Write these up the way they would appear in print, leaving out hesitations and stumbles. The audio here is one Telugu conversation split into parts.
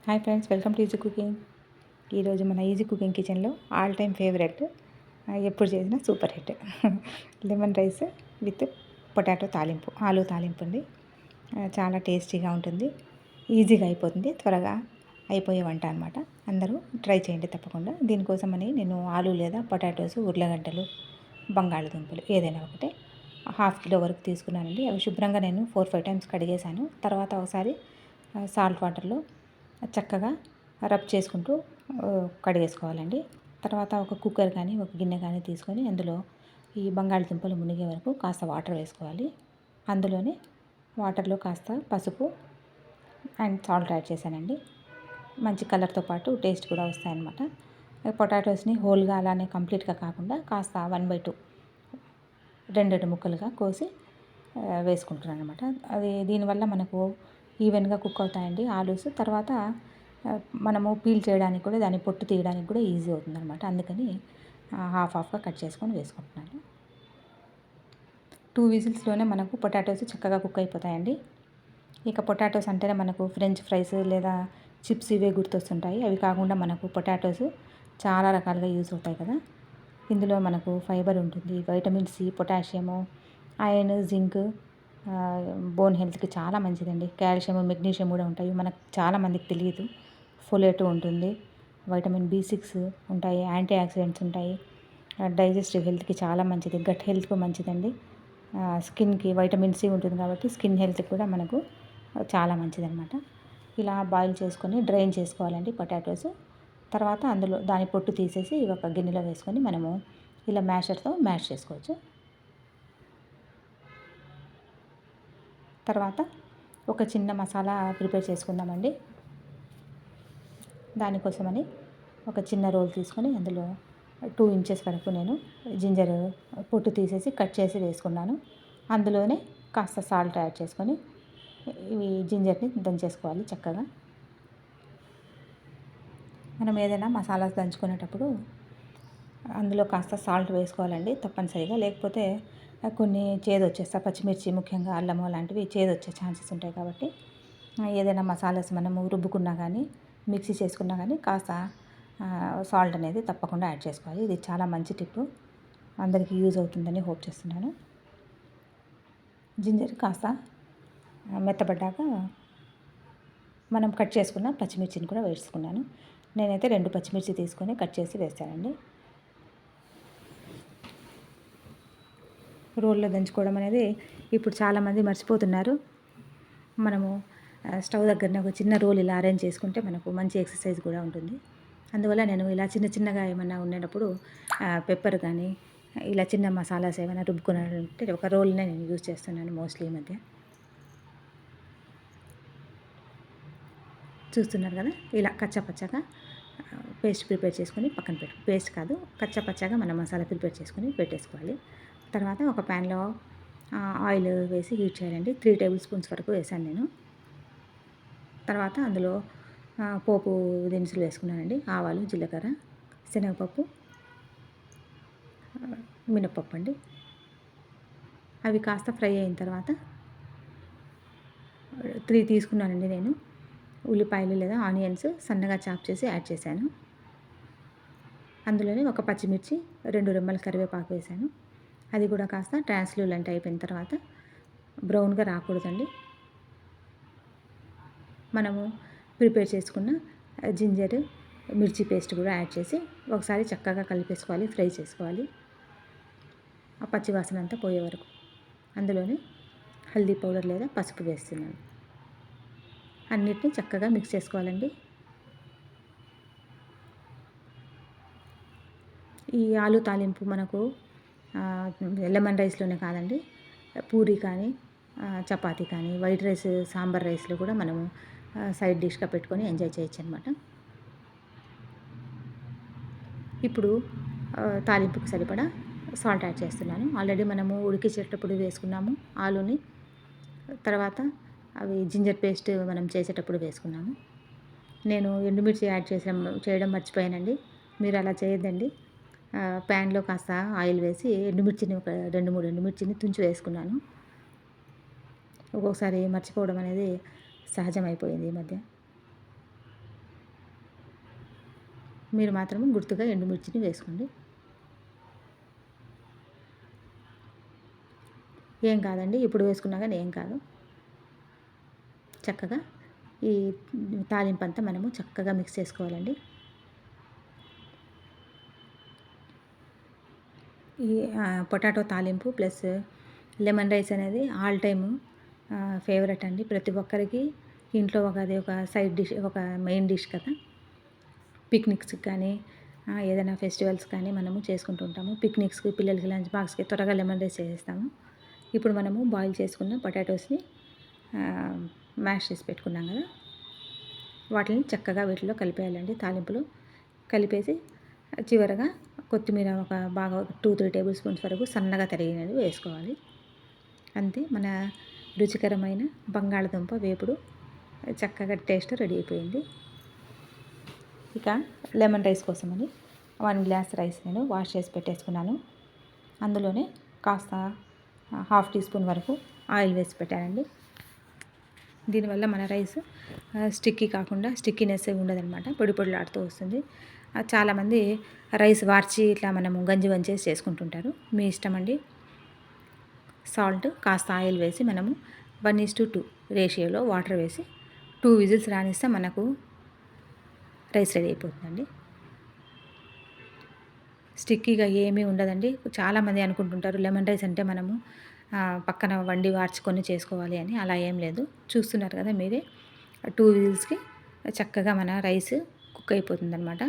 Hi friends, welcome to easy cooking. ఈరోజు మన ఈజీ కుకింగ్ కిచెన్లో ఆల్ టైమ్ ఫేవరెట్, ఎప్పుడు చేసినా super hit lemon rice with potato తాలింపు, ఆలు తాలింపు అండి. చాలా టేస్టీగా ఉంటుంది, ఈజీగా అయిపోతుంది, త్వరగా అయిపోయే వంట అనమాట. అందరూ ట్రై చేయండి తప్పకుండా. దీనికోసమని నేను ఆలు లేదా పొటాటోస్, ఉర్లగడ్డలు, బంగాళదుంపలు ఏదైనా ఒకటి హాఫ్ కిలో వరకు తీసుకున్నానండి. అవి శుభ్రంగా నేను 4-5 టైమ్స్ కడిగేసాను. తర్వాత ఒకసారి సాల్ట్ వాటర్లో చక్కగా రబ్ చేసుకుంటూ కడిగేసుకోవాలండి. తర్వాత ఒక కుక్కర్ కానీ ఒక గిన్నె కానీ తీసుకొని అందులో ఈ బంగాళదుంపలు మునిగే వరకు కాస్త వాటర్ వేసుకోవాలి. అందులోనే వాటర్లో కాస్త పసుపు అండ్ సాల్ట్ యాడ్ చేశానండి. మంచి కలర్తో పాటు టేస్ట్ కూడా వస్తాయన్నమాట. పొటాటోస్ని హోల్గా అలానే కంప్లీట్గా కాకుండా కాస్త 1/2 రెండు ముక్కలుగా కోసి వేసుకుంటున్నాను అనమాట. అది దీనివల్ల మనకు ఈవెన్గా కుక్ అవుతాయండి ఆలూస్. తర్వాత మనము పీల్ చేయడానికి కూడా, దాన్ని పొట్టు తీయడానికి కూడా ఈజీ అవుతుందన్నమాట. అందుకని హాఫ్గా కట్ చేసుకొని వేసుకుంటున్నాను. 2 విజిల్స్లోనే మనకు పొటాటోస్ చక్కగా కుక్ అయిపోతాయండి. ఇక పొటాటోస్ అంటేనే మనకు ఫ్రెంచ్ ఫ్రైస్ లేదా చిప్స్ ఇవే గుర్తొస్తుంటాయి. అవి కాకుండా మనకు పొటాటోస్ చాలా రకాలుగా యూజ్ అవుతాయి కదా. ఇందులో మనకు ఫైబర్ ఉంటుంది, vitamin C, potassium, iron, zinc, bone హెల్త్కి చాలా మంచిదండి. కాల్షియం, మెగ్నీషియం కూడా ఉంటాయి, మనకు చాలామందికి తెలియదు. ఫోలేట్ ఉంటుంది, వైటమిన్ B6 ఉంటాయి, యాంటీ ఆక్సిడెంట్స్ ఉంటాయి, డైజెస్టివ్ హెల్త్కి చాలా మంచిది, గట్ హెల్త్కి మంచిదండి. స్కిన్కి వైటమిన్ సి ఉంటుంది కాబట్టి స్కిన్ హెల్త్ కూడా మనకు చాలా మంచిదన్నమాట. ఇలా బాయిల్ చేసుకొని డ్రైన్ చేసుకోవాలండి పొటాటోస్. తర్వాత అందులో దాని పొట్టు తీసేసి ఒక గిన్నెలో వేసుకొని మనము ఇలా మ్యాషర్తో మ్యాష్ చేసుకోవచ్చు. తర్వాత ఒక చిన్న మసాలా ప్రిపేర్ చేసుకుందామండి. దానికోసమని ఒక చిన్న రోల్ తీసుకొని అందులో 2 ఇంచెస్ వరకు నేను జింజర్ పొట్టు తీసేసి కట్ చేసి వేసుకున్నాను. అందులోనే కాస్త సాల్ట్ యాడ్ చేసుకొని ఇవి జింజర్ని దంచేసుకోవాలి చక్కగా. మనం ఏదైనా మసాలాస్ దంచుకునేటప్పుడు అందులో కాస్త సాల్ట్ వేసుకోవాలండి తప్పనిసరిగా. లేకపోతే కొన్ని చేదు వచ్చేస్తాయి, పచ్చిమిర్చి ముఖ్యంగా అల్లము అలాంటివి చేదు వచ్చే ఛాన్సెస్ ఉంటాయి. కాబట్టి ఏదైనా మసాలాస్ మనము రుబ్బుకున్నా కానీ, మిక్సీ చేసుకున్నా కానీ కాస్త సాల్ట్ అనేది తప్పకుండా యాడ్ చేసుకోవాలి. ఇది చాలా మంచి టిప్పు, అందరికీ యూజ్ అవుతుందని హోప్ చేస్తున్నాను. జింజర్ కాస్త మెత్తబడ్డాక మనం కట్ చేసుకున్న పచ్చిమిర్చిని కూడా వేసుకున్నాను. నేనైతే 2 పచ్చిమిర్చి తీసుకొని కట్ చేసి వేస్తానండి. రోల్లో దంచుకోవడం అనేది ఇప్పుడు చాలామంది మర్చిపోతున్నారు. మనము స్టవ్ దగ్గరనే ఒక చిన్న రోల్ ఇలా అరేంజ్ చేసుకుంటే మనకు మంచి ఎక్సర్సైజ్ కూడా ఉంటుంది. అందువల్ల నేను ఇలా చిన్న చిన్నగా ఏమన్నా ఉండేటప్పుడు పెప్పర్ కానీ ఇలా చిన్న మసాలాస్ ఏమైనా రుబ్బుకున్నట్టే ఒక రోల్నే నేను యూజ్ చేస్తున్నాను మోస్ట్లీ ఈ మధ్య. చూస్తున్నారు కదా, ఇలా కచ్చాపచ్చాగా పేస్ట్ ప్రిపేర్ చేసుకొని పక్కన పేస్ట్ కాదు, కచ్చాపచ్చాగా మనం మసాలా ప్రిపేర్ చేసుకొని పెట్టేసుకోవాలి. తర్వాత ఒక ప్యాన్లో ఆయిల్ వేసి హీట్ చేయాలండి. 3 టేబుల్ స్పూన్స్ వరకు వేసాను నేను. తర్వాత అందులో పోపు దినుసులు వేసుకున్నానండి. ఆవాలు, జీలకర్ర, శనగపప్పు, మినప్పప్పు అండి. అవి కాస్త ఫ్రై అయిన తర్వాత 3 తీసుకున్నానండి నేను ఉల్లిపాయలు లేదా ఆనియన్స్ సన్నగా చాప్ చేసి యాడ్ చేశాను. అందులోనే ఒక పచ్చిమిర్చి, 2 రెమ్మల కరివేపాకు వేశాను. అది కూడా కాస్త ట్రాన్స్లూలెంట్ అయిపోయిన తర్వాత, బ్రౌన్గా రాకూడదండి. మనము ప్రిపేర్ చేసుకున్న జింజర్, మిర్చి పేస్ట్ కూడా యాడ్ చేసి ఒకసారి చక్కగా కలిపేసుకోవాలి, ఫ్రై చేసుకోవాలి ఆ పచ్చి వాసన అంతా పోయే వరకు. అందులోనే హల్దీ పౌడర్ లేదా పసుపు వేస్తున్నాను. అన్నిటిని చక్కగా మిక్స్ చేసుకోవాలండి. ఈ ఆలు తాలింపు మనకు లెమన్ రైస్లోనే కాదండి, పూరి కానీ, చపాతీ కానీ, వైట్ రైస్, సాంబార్ రైస్లో కూడా మనము సైడ్ డిష్గా పెట్టుకొని ఎంజాయ్ చేయొచ్చు అనమాట. ఇప్పుడు తాలింపుకి సరిపడా సాల్ట్ యాడ్ చేస్తున్నాను. ఆల్రెడీ మనము ఉడికించేటప్పుడు వేసుకున్నాము ఆలుని. తర్వాత అవి జింజర్ పేస్ట్ మనం చేసేటప్పుడు వేసుకున్నాము. నేను ఎండుమిర్చి యాడ్ చేయడం మర్చిపోయానండి. మీరు అలా చేయొద్దండి. ప్యాన్లో కాస్త ఆయిల్ వేసి ఎండుమిర్చిని ఒక 2-3 ఎండుమిర్చిని తుంచి వేసుకున్నాను. ఒక్కొక్కసారి మర్చిపోవడం అనేది సహజమైపోయింది ఈ మధ్య. మీరు మాత్రం గుర్తుగా ఎండుమిర్చిని వేసుకోండి. ఏం కాదండి, ఇప్పుడు వేసుకున్నా కానీ ఏం కాదు. చక్కగా ఈ తాలింపు అంతా మనము చక్కగా మిక్స్ చేసుకోవాలండి. ఈ పొటాటో తాలింపు ప్లస్ లెమన్ రైస్ అనేది ఆల్ టైమ్ ఫేవరెట్ అండి. ప్రతి ఒక్కరికి ఇంట్లో అది ఒక సైడ్ డిష్, ఒక మెయిన్ డిష్ కదా. పిక్నిక్స్కి కానీ ఏదైనా ఫెస్టివల్స్ కానీ మనము చేసుకుంటూ ఉంటాము. పిక్నిక్స్కి, పిల్లలకి లంచ్ బాక్స్కి త్వరగా లెమన్ రైస్ చేసేస్తాము. ఇప్పుడు మనము బాయిల్ చేసుకున్న పొటాటోస్ని మ్యాష్ చేసి పెట్టుకున్నాం కదా, వాటిని చక్కగా వీటిలో కలిపేయాలండి. తాలింపులో కలిపేసి చివరగా కొత్తిమీర ఒక బాగా 2-3 టేబుల్ స్పూన్స్ వరకు సన్నగా తరిగినది వేసుకోవాలి. అంతే, మన రుచికరమైన బంగాళదుంప వేపుడు చక్కగా టేస్ట్ రెడీ అయిపోయింది. ఇక లెమన్ రైస్ కోసమని 1 గ్లాస్ రైస్ నేను వాష్ చేసి పెట్టేసుకున్నాను. అందులోనే కాస్త 1/2 టీ స్పూన్ వరకు ఆయిల్ వేసి పెట్టానండి. దీనివల్ల మన రైస్ స్టిక్కీ కాకుండా స్టిక్కీనెస్ ఉండదన్నమాట, పొడి పొడిలాడుతూ వస్తుంది. చాలామంది రైస్ వార్చి ఇట్లా మనము గంజి వంచేసి చేసుకుంటుంటారు. మీ ఇష్టం అండి. సాల్ట్, కాస్త ఆయిల్ వేసి మనము 1:2 రేషియోలో వాటర్ వేసి 2 విజిల్స్ రానిస్తే మనకు రైస్ రెడీ అయిపోతుందండి. స్టిక్కీగా ఏమీ ఉండదండి. చాలామంది అనుకుంటుంటారు లెమన్ రైస్ అంటే మనము పక్కన వండి వార్చుకొని చేసుకోవాలి అని. అలా ఏం లేదు. చూస్తున్నారు కదా మీరే, 2 విజిల్స్కి చక్కగా మన రైస్ కుక్ అయిపోతుందన్నమాట.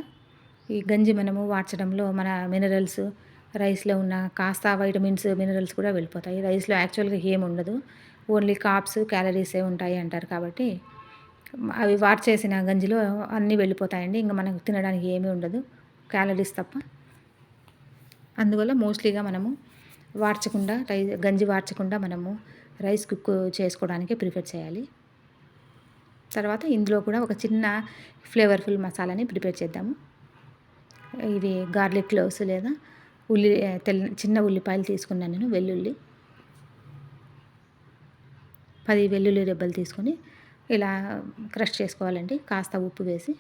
ఈ గంజి మనము వార్చడంలో మన మినరల్స్, రైస్లో ఉన్న కాస్త వైటమిన్స్, మినరల్స్ కూడా వెళ్ళిపోతాయి. రైస్లో యాక్చువల్గా ఏమి ఉండదు, ఓన్లీ కార్బ్స్, క్యాలరీసే ఉంటాయి అంటారు. కాబట్టి అవి వార్చేసిన గంజిలో అన్నీ వెళ్ళిపోతాయండి. ఇంకా మనకు తినడానికి ఏమీ ఉండదు, క్యాలరీస్ తప్ప. అందువల్ల మోస్ట్లీగా మనము వార్చకుండా, గంజి వార్చకుండా మనము రైస్ కుక్ చేసుకోవడానికి ప్రిఫర్ చేయాలి. తర్వాత ఇందులో కూడా ఒక చిన్న ఫ్లేవర్ఫుల్ మసాలాని ప్రిపేర్ చేద్దాము. ఇవి గార్లిక్ క్లోవ్స్ లేదా చిన్న ఉల్లిపాయలు తీసుకున్నాను నేను. వెల్లుల్లి 10 వెల్లుల్లి రెబ్బలు తీసుకొని ఇలా క్రష్ చేసుకోవాలండి, కాస్త ఉప్పు వేసి.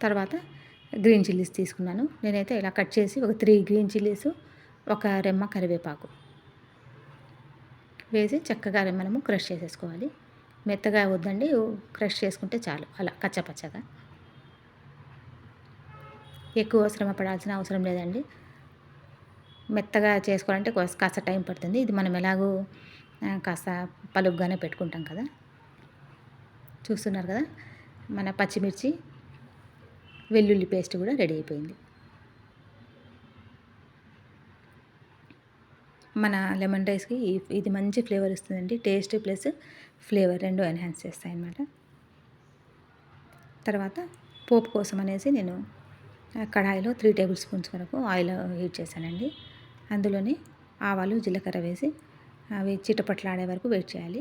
తర్వాత గ్రీన్ చిల్లీస్ తీసుకున్నాను నేనైతే, ఇలా కట్ చేసి ఒక 3 గ్రీన్ చిల్లీస్, ఒక రెమ్మ కరివేపాకు వేసి చక్కగా మనము క్రష్ చేసేసుకోవాలి. మెత్తగా వద్దండి, క్రష్ చేసుకుంటే చాలు, అలా కచ్చపచ్చగా. ఎక్కువ శ్రమ పడాల్సిన అవసరం లేదండి. మెత్తగా చేసుకోవాలంటే కాస్త టైం పడుతుంది. ఇది మనం ఎలాగో కాస్త పలుగ్గానే పెట్టుకుంటాం కదా. చూస్తున్నారు కదా, మన పచ్చిమిర్చి, వెల్లుల్లి పేస్ట్ కూడా రెడీ అయిపోయింది. మన లెమన్ రైస్కి ఇది మంచి ఫ్లేవర్ ఇస్తుందండి. టేస్ట్ ప్లస్ ఫ్లేవర్ రెండు ఎన్హాన్స్ చేస్తాయి అన్నమాట. తర్వాత పోపు కోసం అనేసి నేను కడాయిలో 3 టేబుల్ స్పూన్స్ వరకు ఆయిల్ హీట్ చేశానండి. అందులోనే ఆవాలు, జీలకర్ర వేసి అవి చిటపట్లాడే వరకు వెయిట్ చేయాలి.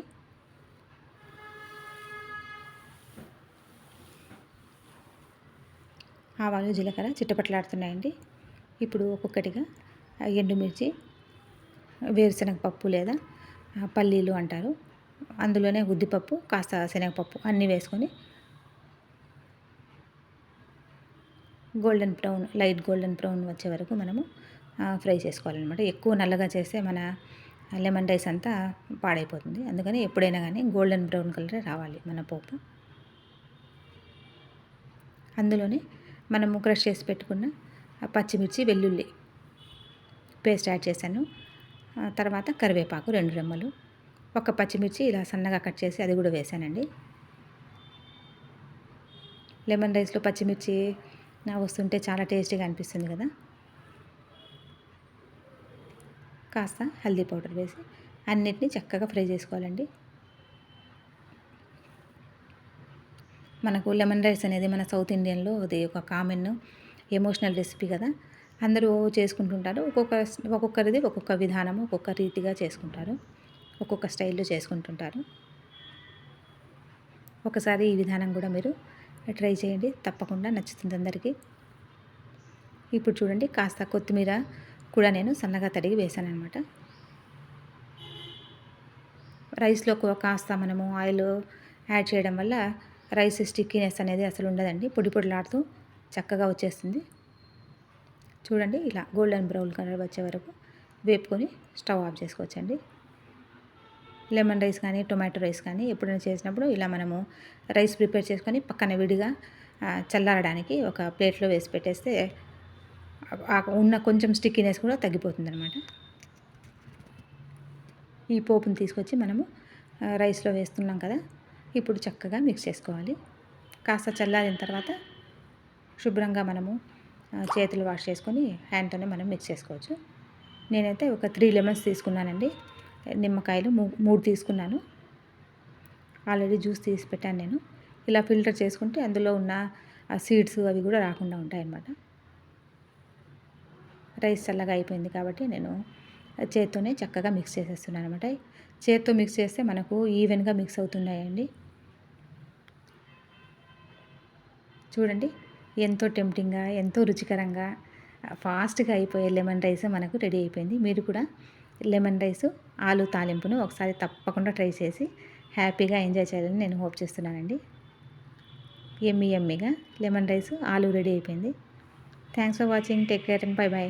ఆవాలు, జీలకర్ర చిటపట్లాడుతున్నాయండి. ఇప్పుడు ఒక్కొక్కటిగా ఎండుమిర్చి, వేరుశనగ పప్పు లేదా పల్లీలు అంటారు, అందులోనే ఉద్దిపప్పు, కాస్త శనగపప్పు అన్నీ వేసుకొని golden brown, light golden brown వచ్చే వరకు మనము ఫ్రై చేసుకోవాలన్నమాట. ఎక్కువ నల్లగా చేస్తే మన లెమన్ రైస్ అంతా పాడైపోతుంది. అందుకని ఎప్పుడైనా కానీ గోల్డెన్ బ్రౌన్ కలరే రావాలి మన పోపు. అందులోనే మనము క్రష్ చేసి పెట్టుకున్న పచ్చిమిర్చి, వెల్లుల్లి పేస్ట్ యాడ్ చేశాను. తర్వాత కరివేపాకు 2 రెమ్మలు, ఒక పచ్చిమిర్చి ఇలా సన్నగా కట్ చేసి అది కూడా వేసానండి. లెమన్ రైస్లో పచ్చిమిర్చి వస్తుంటే చాలా టేస్టీగా అనిపిస్తుంది కదా. కాస్త హల్దీ పౌడర్ వేసి అన్నిటినీ చక్కగా ఫ్రై చేసుకోవాలండి. మనకు లెమన్ రైస్ అనేది మన సౌత్ ఇండియన్లో అది ఒక కామన్ ఎమోషనల్ రెసిపీ కదా. అందరూ చేసుకుంటుంటారు. ఒక్కొక్కరిది ఒక్కొక్క విధానము, ఒక్కొక్క రీతిగా చేసుకుంటారు, ఒక్కొక్క స్టైల్లో చేసుకుంటుంటారు. ఒకసారి ఈ విధానం కూడా మీరు ట్రై చేయండి, తప్పకుండా నచ్చుతుంది అందరికీ. ఇప్పుడు చూడండి, కాస్త కొత్తిమీర కూడా నేను సన్నగా తరిగి వేసాను అనమాట. రైస్లో కాస్త మనము ఆయిల్ యాడ్ చేయడం వల్ల రైస్ స్టిక్కీనెస్ అనేది అసలు ఉండదండి. పొడి పొడిలాడుతూ చక్కగా వచ్చేస్తుంది. చూడండి, ఇలా గోల్డెన్ బ్రౌన్ కలర్ వచ్చే వరకు వేపుకొని స్టవ్ ఆఫ్ చేసుకోవచ్చండి. లెమన్ రైస్ కానీ టొమాటో రైస్ కానీ ఎప్పుడైనా చేసినప్పుడు ఇలా మనము రైస్ ప్రిపేర్ చేసుకొని పక్కన విడిగా చల్లారడానికి ఒక ప్లేట్లో వేసి పెట్టేస్తే ఉన్న కొంచెం స్టిక్కీనెస్ కూడా తగ్గిపోతుందన్నమాట. ఈ పోపుని తీసుకొచ్చి మనము రైస్లో వేస్తున్నాం కదా, ఇప్పుడు చక్కగా మిక్స్ చేసుకోవాలి. కాస్త చల్లారిన తర్వాత శుభ్రంగా మనము చేతులు వాష్ చేసుకొని హ్యాండ్తోనే మనం మిక్స్ చేసుకోవచ్చు. నేనైతే ఒక 3 లెమన్స్ తీసుకున్నానండి. నిమ్మకాయలు 3 తీసుకున్నాను. ఆల్రెడీ జ్యూస్ తీసి పెట్టాను నేను. ఇలా ఫిల్టర్ చేసుకుంటే అందులో ఉన్న సీడ్స్ అవి కూడా రాకుండా ఉంటాయన్నమాట. రైస్ చల్లగా అయిపోయింది కాబట్టి నేను చేత్తోనే చక్కగా మిక్స్ చేసేస్తున్నాను అనమాట. చేత్తో మిక్స్ చేస్తే మనకు ఈవెన్గా మిక్స్ అవుతున్నాయండి. చూడండి, ఎంతో టెంప్టింగ్గా, ఎంతో రుచికరంగా, ఫాస్ట్గా అయిపోయే లెమన్ రైస్ మనకు రెడీ అయిపోయింది. మీరు కూడా లెమన్ రైసు ఆలు తాలింపును ఒకసారి తప్పకుండా ట్రై చేసి హ్యాపీగా ఎంజాయ్ చేయాలని నేను హోప్ చేస్తున్నానండి. యమ్మీగా లెమన్ రైస్ ఆలు రెడీ అయిపోయింది. Thanks for watching. Take care and by.